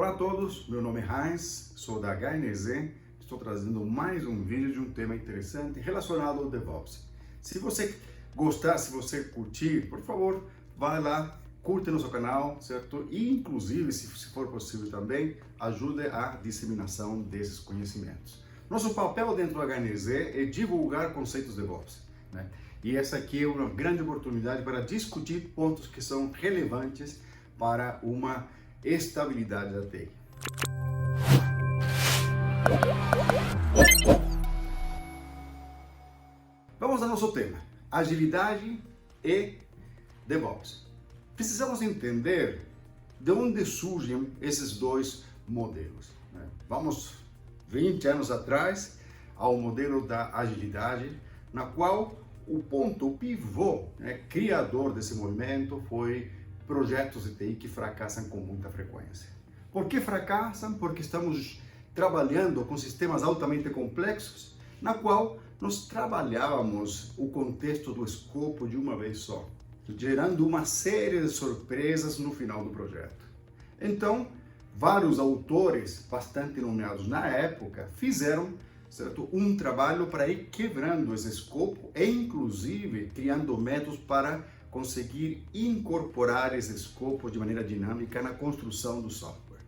Olá a todos, meu nome é Heinz, sou da HNZ, estou trazendo mais um vídeo de um tema interessante relacionado ao DevOps. Se você gostar, se você curtir, por favor, vai lá, curte nosso canal, certo? E inclusive, se for possível também, ajude a disseminação desses conhecimentos. Nosso papel dentro do HNZ é divulgar conceitos DevOps, né? E essa aqui é uma grande oportunidade para discutir pontos que são relevantes para uma estabilidade da TI. Vamos ao nosso tema, agilidade e DevOps. Precisamos entender de onde surgem esses dois modelos, né? Vamos 20 anos atrás ao modelo da agilidade, na qual o pivô, né, criador desse movimento foi projetos de TI que fracassam com muita frequência. Por que fracassam? Porque estamos trabalhando com sistemas altamente complexos, na qual nós trabalhávamos o contexto do escopo de uma vez só, gerando uma série de surpresas no final do projeto. Então, vários autores, bastante nomeados na época, fizeram, certo, um trabalho para ir quebrando esse escopo e, inclusive, criando métodos para conseguir incorporar esse escopo de maneira dinâmica na construção do software.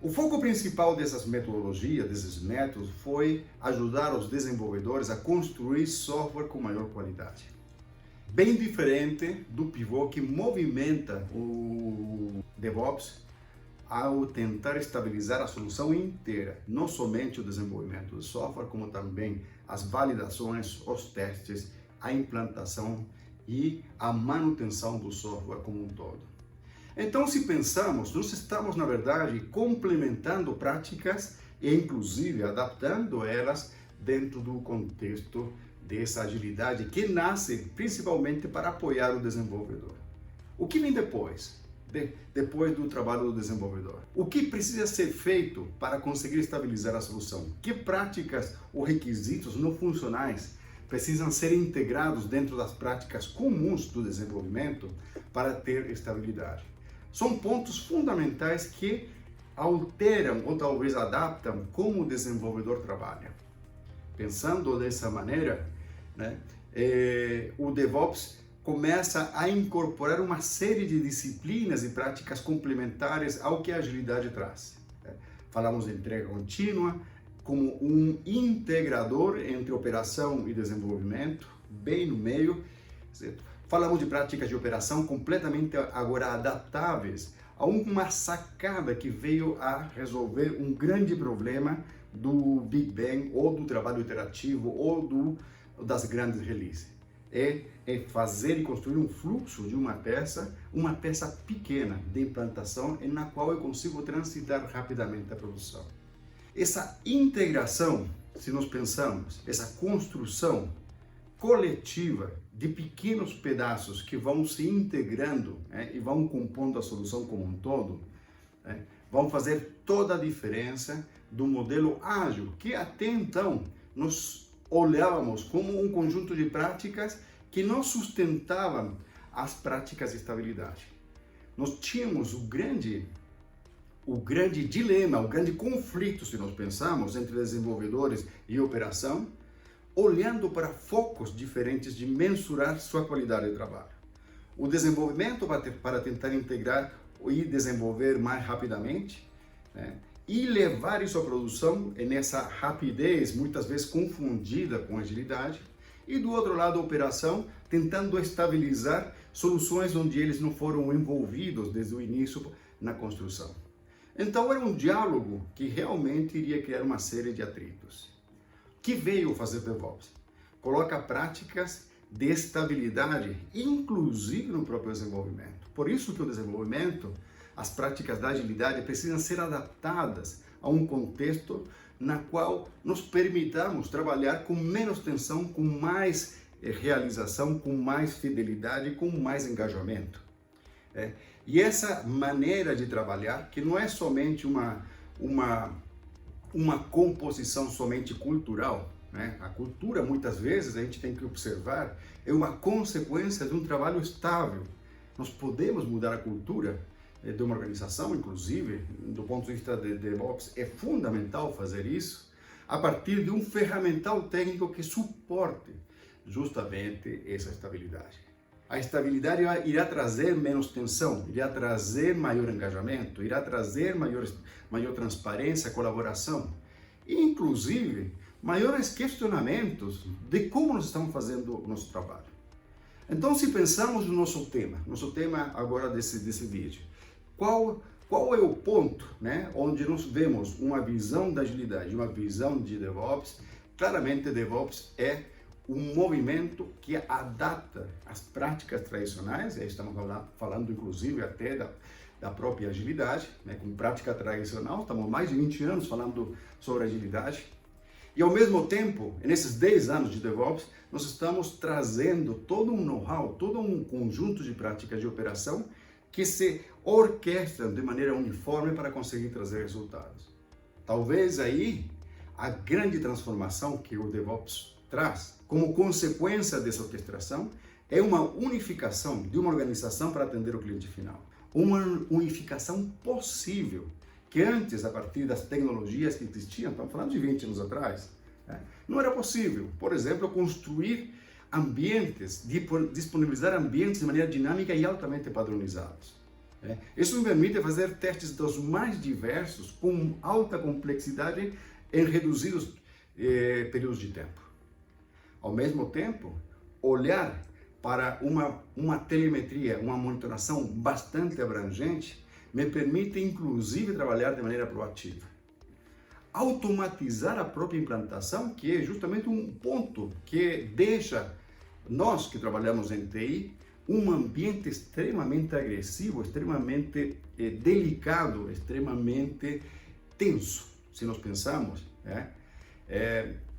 O foco principal dessas metodologias, desses métodos, foi ajudar os desenvolvedores a construir software com maior qualidade. Bem diferente do pivô que movimenta o DevOps ao tentar estabilizar a solução inteira, não somente o desenvolvimento do software, como também as validações, os testes, a implantação e a manutenção do software como um todo. Então, se pensamos, nós estamos, na verdade, complementando práticas e, inclusive, adaptando elas dentro do contexto dessa agilidade que nasce principalmente para apoiar o desenvolvedor. O que vem depois? Depois do trabalho do desenvolvedor. O que precisa ser feito para conseguir estabilizar a solução? Que práticas ou requisitos não funcionais precisam ser integrados dentro das práticas comuns do desenvolvimento para ter estabilidade? São pontos fundamentais que alteram ou talvez adaptam como o desenvolvedor trabalha. Pensando dessa maneira, né, o DevOps começa a incorporar uma série de disciplinas e práticas complementares ao que a agilidade traz. Falamos de entrega contínua como um integrador entre operação e desenvolvimento, bem no meio, certo? Falamos de práticas de operação completamente agora adaptáveis a uma sacada que veio a resolver um grande problema do Big Bang ou do trabalho iterativo ou das grandes releases. É fazer e construir um fluxo de uma peça pequena de implantação na qual eu consigo transitar rapidamente a produção. Essa integração, se nós pensamos, essa construção coletiva de pequenos pedaços que vão se integrando, né, e vão compondo a solução como um todo, né, vão fazer toda a diferença do modelo ágil, que até então nós olhávamos como um conjunto de práticas que não sustentavam as práticas de estabilidade. Nós tínhamos o grande dilema, o grande conflito, se nós pensarmos, entre desenvolvedores e operação, olhando para focos diferentes de mensurar sua qualidade de trabalho. O desenvolvimento para tentar integrar e desenvolver mais rapidamente, né, e levar isso à produção nessa rapidez, muitas vezes confundida com agilidade, e do outro lado a operação tentando estabilizar soluções onde eles não foram envolvidos desde o início na construção. Então era um diálogo que realmente iria criar uma série de atritos. O que veio fazer DevOps? Coloca práticas de estabilidade, inclusive no próprio desenvolvimento. Por isso que o desenvolvimento, as práticas da agilidade precisam ser adaptadas a um contexto na qual nos permitamos trabalhar com menos tensão, com mais realização, com mais fidelidade, com mais engajamento. E essa maneira de trabalhar, que não é somente uma composição somente cultural, né? A cultura, muitas vezes, a gente tem que observar, é uma consequência de um trabalho estável. Nós podemos mudar a cultura, de uma organização, inclusive, do ponto de vista de DevOps, é fundamental fazer isso a partir de um ferramental técnico que suporte justamente essa estabilidade. A estabilidade irá trazer menos tensão, irá trazer maior engajamento, irá trazer maior transparência, colaboração e, inclusive, maiores questionamentos de como nós estamos fazendo o nosso trabalho. Então, se pensamos no nosso tema agora desse vídeo, qual é o ponto, né, onde nós vemos uma visão da agilidade, uma visão de DevOps? Claramente, DevOps é um movimento que adapta as práticas tradicionais, estamos falando inclusive até da própria agilidade, né, com prática tradicional, estamos há mais de 20 anos falando sobre agilidade, e ao mesmo tempo, nesses 10 anos de DevOps, nós estamos trazendo todo um know-how, todo um conjunto de práticas de operação que se orquestram de maneira uniforme para conseguir trazer resultados. Talvez aí a grande transformação que o DevOps traz, como consequência dessa orquestração, é uma unificação de uma organização para atender o cliente final. Uma unificação possível, que antes, a partir das tecnologias que existiam, estamos falando de 20 anos atrás, né, não era possível. Por exemplo, construir ambientes, disponibilizar ambientes de maneira dinâmica e altamente padronizados. Isso me permite fazer testes dos mais diversos, com alta complexidade, em reduzidos períodos de tempo. Ao mesmo tempo, olhar para uma telemetria, uma monitoração bastante abrangente, me permite inclusive trabalhar de maneira proativa. Automatizar a própria implantação, que é justamente um ponto que deixa nós que trabalhamos em TI um ambiente extremamente agressivo, extremamente delicado, extremamente tenso. Se nós pensarmos,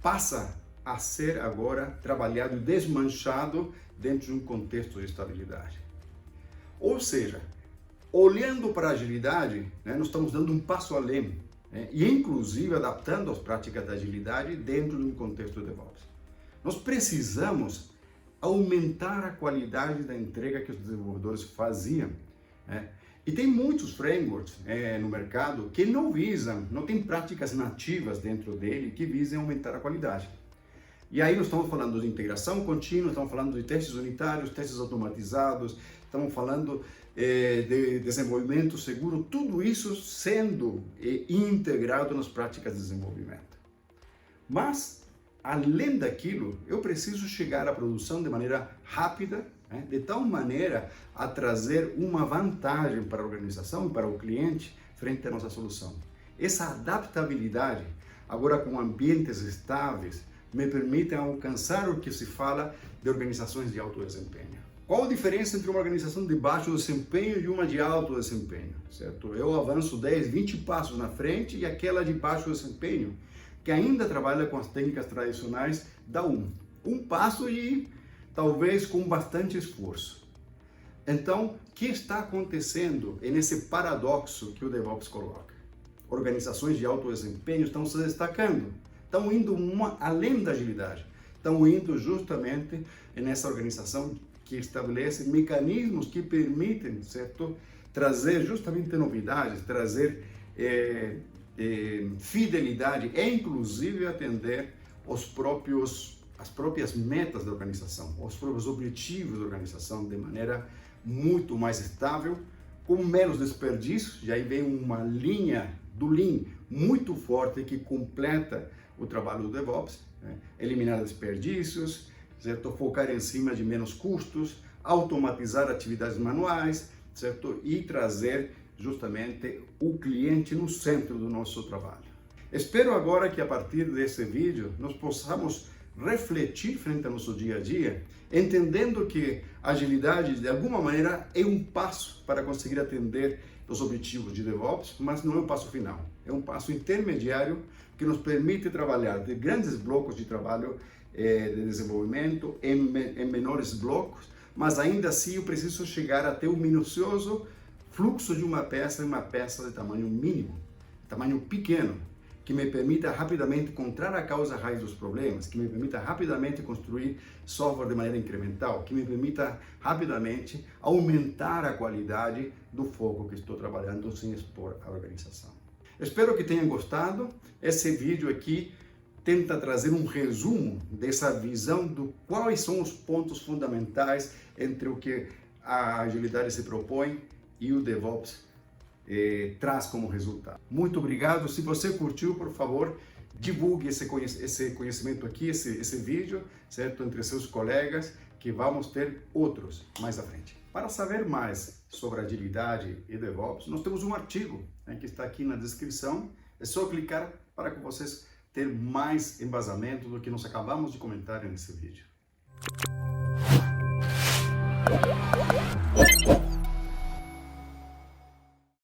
passa a ser agora trabalhado e desmanchado dentro de um contexto de estabilidade. Ou seja, olhando para a agilidade, nós estamos dando um passo além, e inclusive adaptando as práticas da agilidade dentro de um contexto de DevOps. Nós precisamos aumentar a qualidade da entrega que os desenvolvedores faziam. E tem muitos frameworks no mercado que não tem práticas nativas dentro dele que visem aumentar a qualidade. E aí nós estamos falando de integração contínua, estamos falando de testes unitários, testes automatizados, estamos falando de desenvolvimento seguro, tudo isso sendo integrado nas práticas de desenvolvimento. Mas, além daquilo, eu preciso chegar à produção de maneira rápida, de tal maneira a trazer uma vantagem para a organização e para o cliente frente à nossa solução. Essa adaptabilidade, agora com ambientes estáveis, me permitem alcançar o que se fala de organizações de alto desempenho. Qual a diferença entre uma organização de baixo desempenho e uma de alto desempenho? Certo? Eu avanço 10, 20 passos na frente e aquela de baixo desempenho, que ainda trabalha com as técnicas tradicionais, dá um passo e talvez com bastante esforço. Então, o que está acontecendo nesse paradoxo que o DevOps coloca? Organizações de alto desempenho estão se destacando, estão indo além da agilidade, estão indo justamente nessa organização que estabelece mecanismos que permitem, certo, trazer justamente novidades, trazer fidelidade e inclusive atender as próprias metas da organização, os próprios objetivos da organização de maneira muito mais estável, com menos desperdício. E aí vem uma linha do Lean muito forte que completa o trabalho do DevOps, eliminar desperdícios, certo? Focar em cima de menos custos, automatizar atividades manuais, certo? E trazer justamente o cliente no centro do nosso trabalho. Espero agora que a partir desse vídeo nós possamos refletir frente ao nosso dia a dia, entendendo que a agilidade de alguma maneira é um passo para conseguir atender os objetivos de DevOps, mas não é um passo final, é um passo intermediário que nos permite trabalhar de grandes blocos de trabalho de desenvolvimento em menores blocos, mas ainda assim eu preciso chegar até o minucioso fluxo de uma peça de tamanho mínimo, tamanho pequeno, que me permita rapidamente encontrar a causa raiz dos problemas, que me permita rapidamente construir software de maneira incremental, que me permita rapidamente aumentar a qualidade do foco que estou trabalhando sem expor a organização. Espero que tenham gostado. Esse vídeo aqui tenta trazer um resumo dessa visão do quais são os pontos fundamentais entre o que a agilidade se propõe e o DevOps traz como resultado. Muito obrigado. Se você curtiu, por favor, divulgue esse conhecimento aqui, esse vídeo, certo? Entre seus colegas, que vamos ter outros mais à frente. Para saber mais sobre agilidade e DevOps, nós temos um artigo, né, que está aqui na descrição. É só clicar para que vocês tenham mais embasamento do que nós acabamos de comentar nesse vídeo.